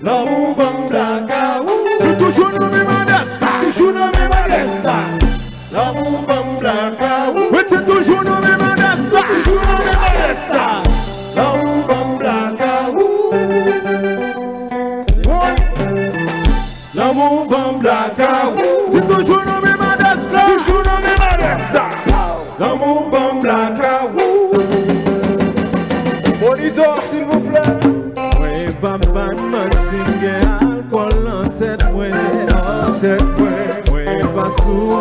L'amour bon Blakawout. Toujours nous demandons ça. Toujours nous demandons ça. L'amour bon Blakawout. Oui, c'est toujours nous demandons ça. Toujours nous demandons ça. L'amour bon Blakawout. L'amour bon Blakawout. C'est toujours nous demandons ça. Toujours nous demandons ça. L'amour bon Blakawout. Monitor, s'il vous plaît. Papa m'attire alcool en tête, moi, pas sous,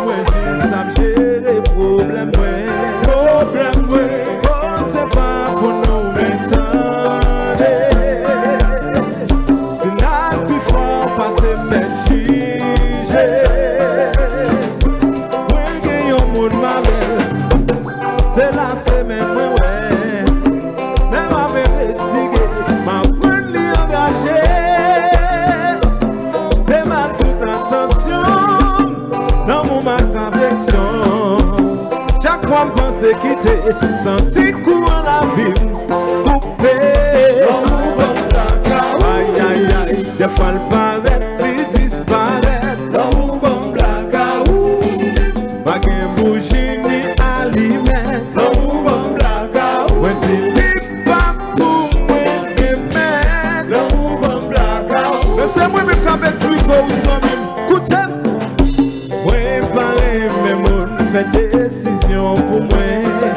j'ai des problèmes, c'est pas pour nous m'étendre. Si n'a plus fort, passer mes juger. Moi, j'ai un monde ma belle, c'est la semaine, ouais, même avec investigué, ma t'es mal toute attention dans mon marque d'affection. Chaque fois je pense quitter, senti courant la vie coupé. Aïe aïe aïe, des fois le paraît, puis disparaît. L'amour bon Blakawout. Pas qu'un bougie ni aliment. L'amour bon Blakawout. Ouais, t'es pas pour moi aimer. L'amour bon Blakawout. C'est moi qui avec lui écoutez, moi parler mes mots, fait décision pour moi.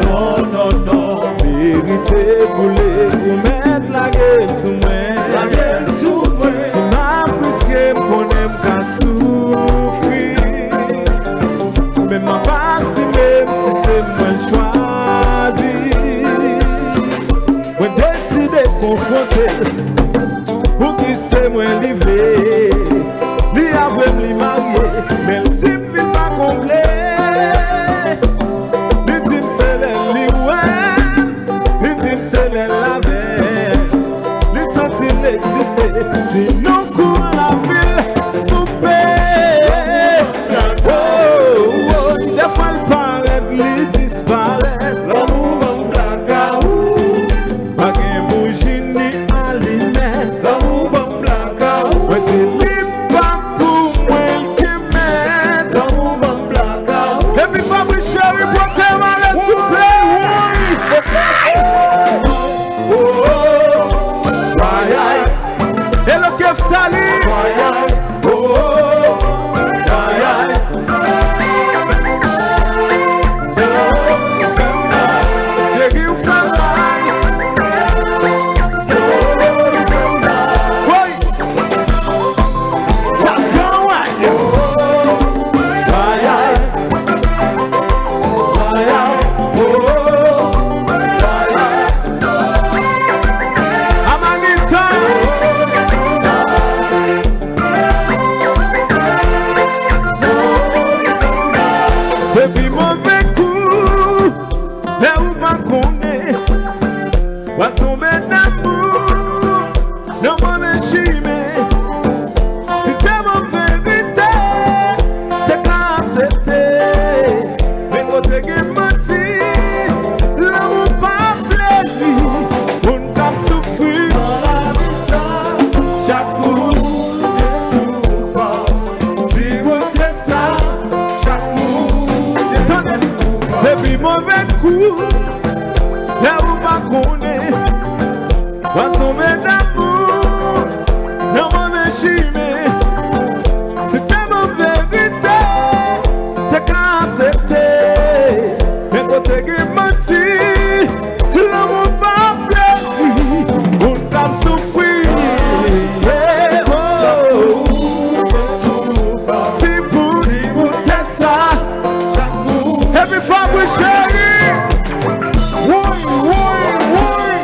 Non, non, non. Vérité voulez vous mettre la gueule sous moi. La gueule sous moi. Si ma presque pour n'aime qu'à souffrir. Mais ma passe même si c'est moi choisi. Moi décidé de confronter. Pour qui c'est moi livré. Li avoué li marié, mais le type vit pas complet. Le type c'est li ouais, le type c'est la veille. Le senti l'exister, sinon courant la ville coupé. Oh, oh, des fois le paraît, li disparaît. L'amour bon Blakawout. Pas qu'un bougie ni aliment. L'amour bon Blakawout. Ouais, t'es libre pas pour moi qui m'aide. L'amour bon Blakawout. Et puis Fabrice chéri, pour tes malades, s'il vous plaît. Oh, oh, aïe, aïe. Et le Keftali. Aïe, aïe. Oh, oh, aïe, aïe. Chéri, ou femme. Oui. Chanpyon, ouais. Aïe, aïe. Aïe, aïe. Oh, aïe, aïe. Amanita. C'est puis mauvais coup, mais où pas qu'on est. Va tomber d'amour, non mauvais chimé. Si t'es mon vérité, t'es qu'à accepter. Mais quand t'es menti, l'amour pas plaisir, on t'a souffrir. Dans la vie ça, chaque coup de tout pas. Si vous faites ça, chaque coup de tout pas. C'est puis mauvais coup, là où pas qu'on est. Va tomber d'amour, non mauvais chimé. Si t'es mon vérité, t'es qu'à accepter. Mais quand t'es menti, l'amour pas plaisir, on t'a souffrir. C'est oh, si vous faites ça, every fois we share it. Oui, oui, oui.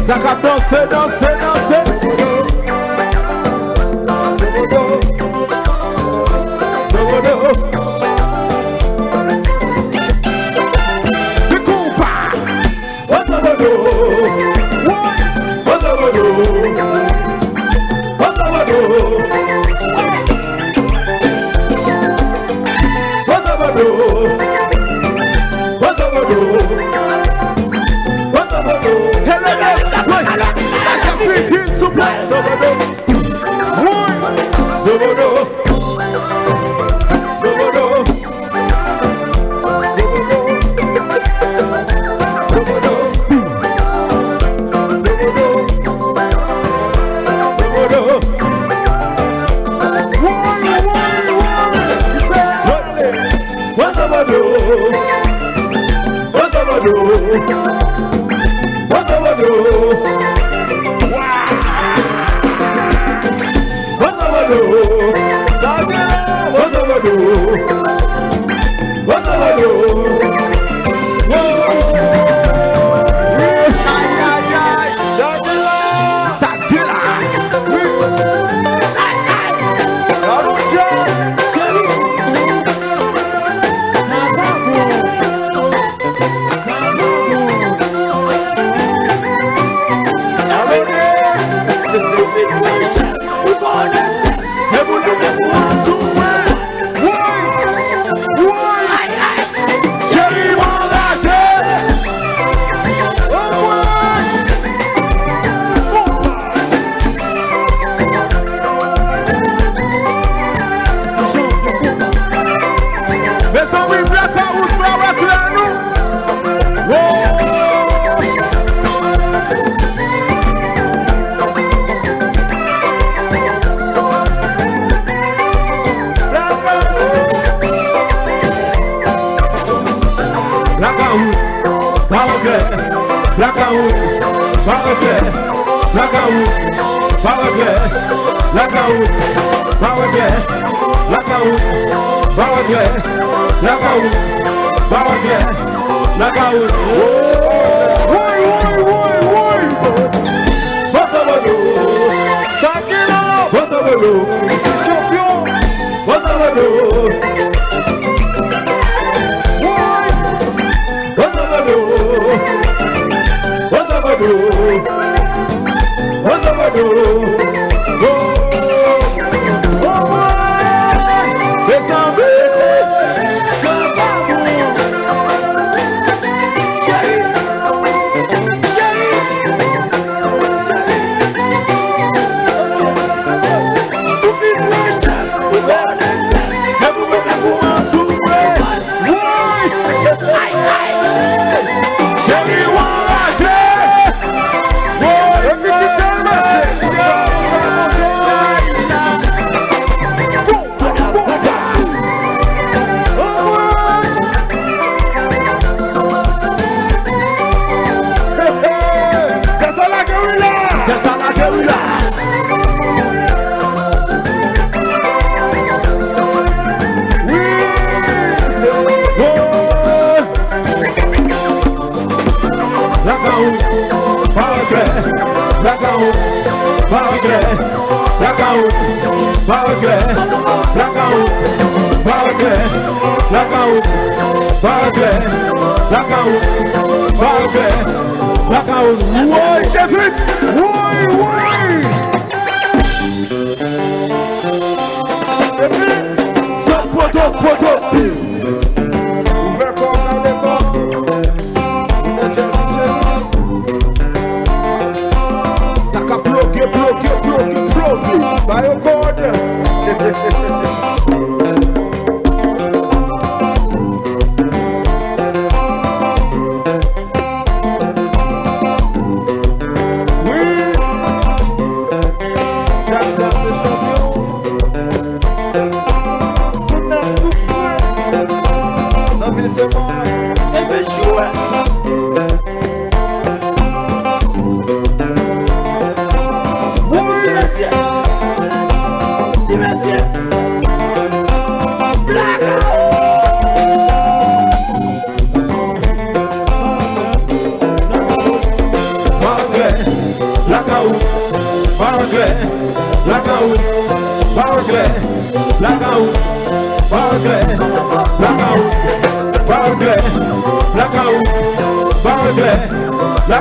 Ça cap danser, danser, danser. Le Konpa.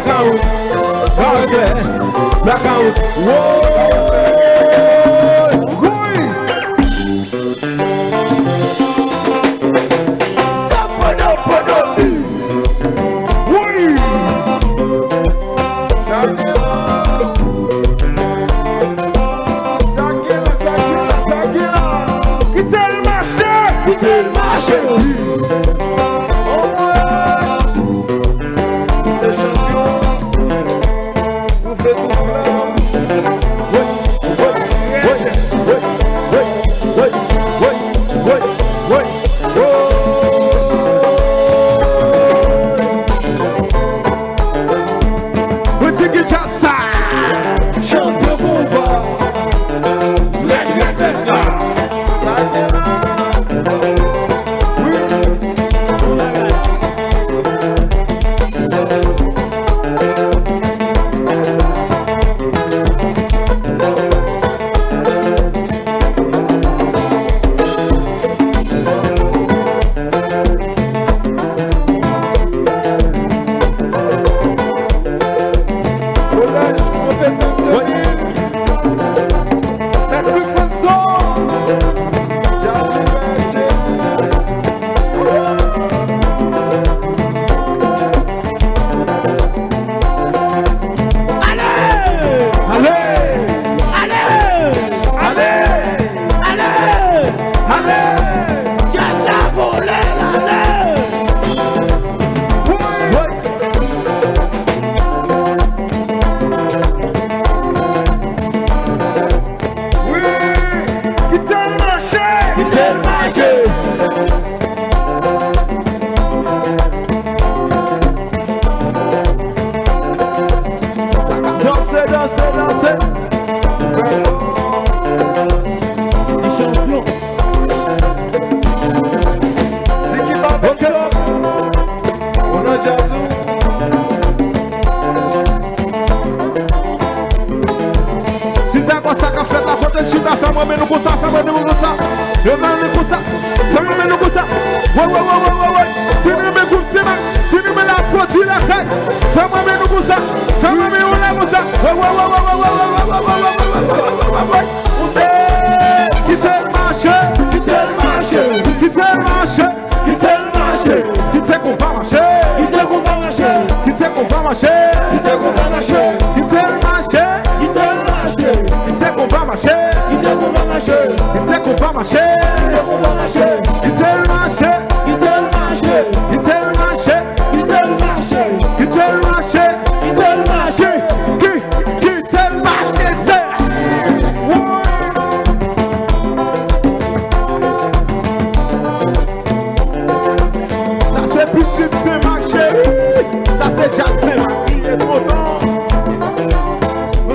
Blakawout, Blakawout, c'est champion, on fait tout champion Konpa, danser. C'est champion. C'est qui va Ok. On a Jazou. Si t'as quoi ça qu'a fait la côté de Chita, fais-moi mais nous comme ça, fais-moi nous comme ça. Fais-moi nous comme ça. Fais-moi nous comme ça. Ouais. Si nous me coupe, si nous me la produit la caille. Fais-moi mais nous comme ça. Fais-moi mais on la comme ça. Ouais. On sait qui c'est le marché. Qui c'est le marché. Qui c'est le marché. Qui c'est le marché. Qui c'est qu'on va marcher. Qui c'est qu'on va marcher. Qui c'est qu'on va marcher. Qui c'est qu'on va marcher. Qui c'est le marché. Qui c'est le marché. Qui c'est qu'on va marcher. Qui c'est qu'on va marcher. Qui c'est qu'on va marcher. Qui c'est qu'on va marcher. Qui c'est le marché. Qui c'est le marché. Qui c'est le marché. Qui c'est le marché. Qui c'est le marché. Qui c'est le marché. Qui c'est le marché. Ça c'est petit, c'est marché. Ça c'est déjà c'est marché. Il est trop temps.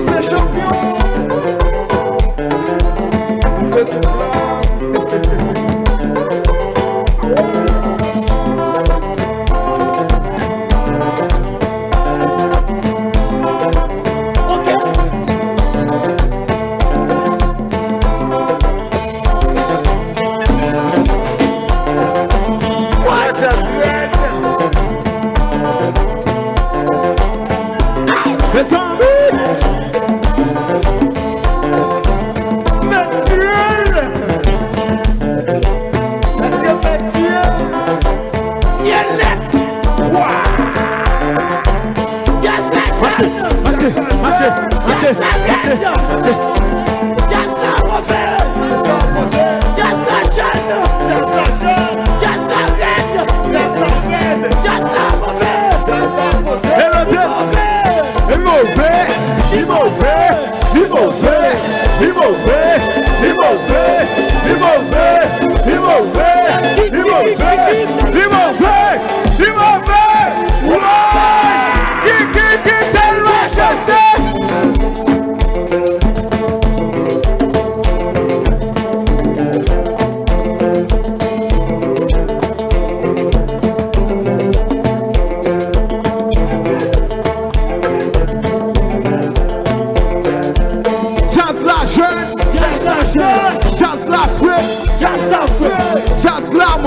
C'est champion. On fait tout plat. Les zombies.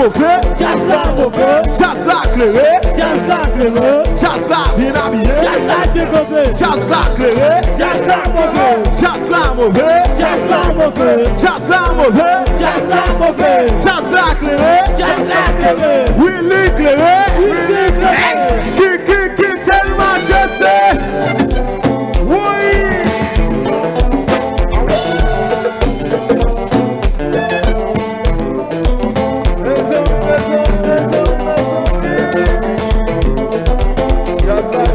mauvais, jazz la mauvais, jazz la clairé, jazz la clairé, jazz la bien habillé, jazz la découpé, jazz la clairé, jazz la mauvais, jazz la mauvais, jazz la mauvais, jazz la mauvais, jazz la mauvais, jazz la clairé, jazz la clairé, Willy clairé, Willy clairé, qui tellement je sais. Oui.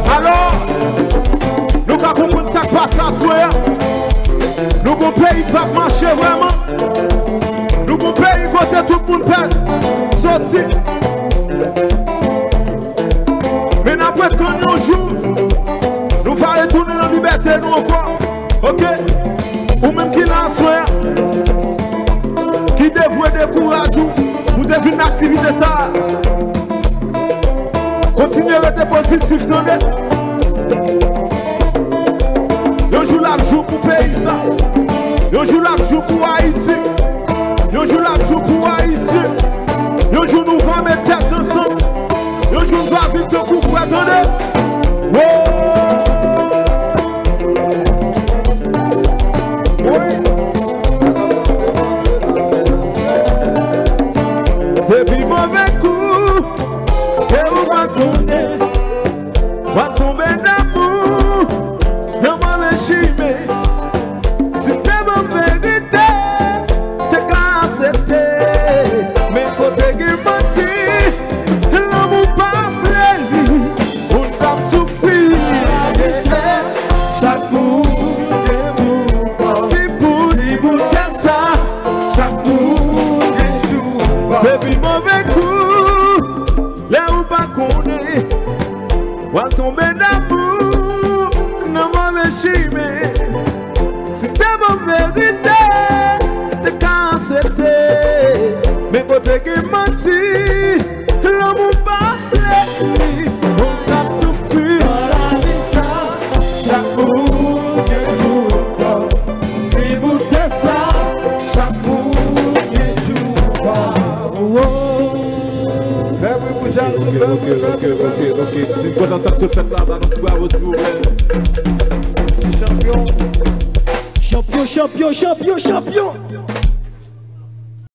Alors, nous allons comprendre ça qui passe à soi. Nous allons pays qui va marcher vraiment. Nous allons pays côté tout le monde peut sortir. Mais après tout nos jours, nous allons retourner dans la liberté nous encore. Ok? Ou même qui l'a soi, qui dévoue des courage, vous devez une activité ça. Continuez à être positif, attendez. Yo joue la joue pour pays ça. Yo joue la joue pour Haïti. Yo joue la joue pour Haïti. Yo joue nous va mettre tête ensemble. Yo joue nous va vivre de coup pour attendez. C'est plus mauvais coup. Et vous m'attendez, va tomber d'amour, non mauvais chimé. Si t'es ma vérité, t'es qu'à accepter. Mais côté qui menti, l'amour pas fléli, on t'a souffri. Chaque bout de tout, si bout de ça, chaque bout de jour. C'est plus mauvais coup. Là où pas qu'on est, va tomber d'amour, non mauvais chimé. Si t'es ma vérité, t'es qu'à accepter. Mais côté qui menti, l'amour pas fléli, on t'a souffri. Voilà dit ça, chaque bout que tout corps. Si vous t'es ça, chaque bout que tout corps. Ok. C'est quoi dans ça que se fait là, un petit bravo s'il vous plaît. C'est champion. champion.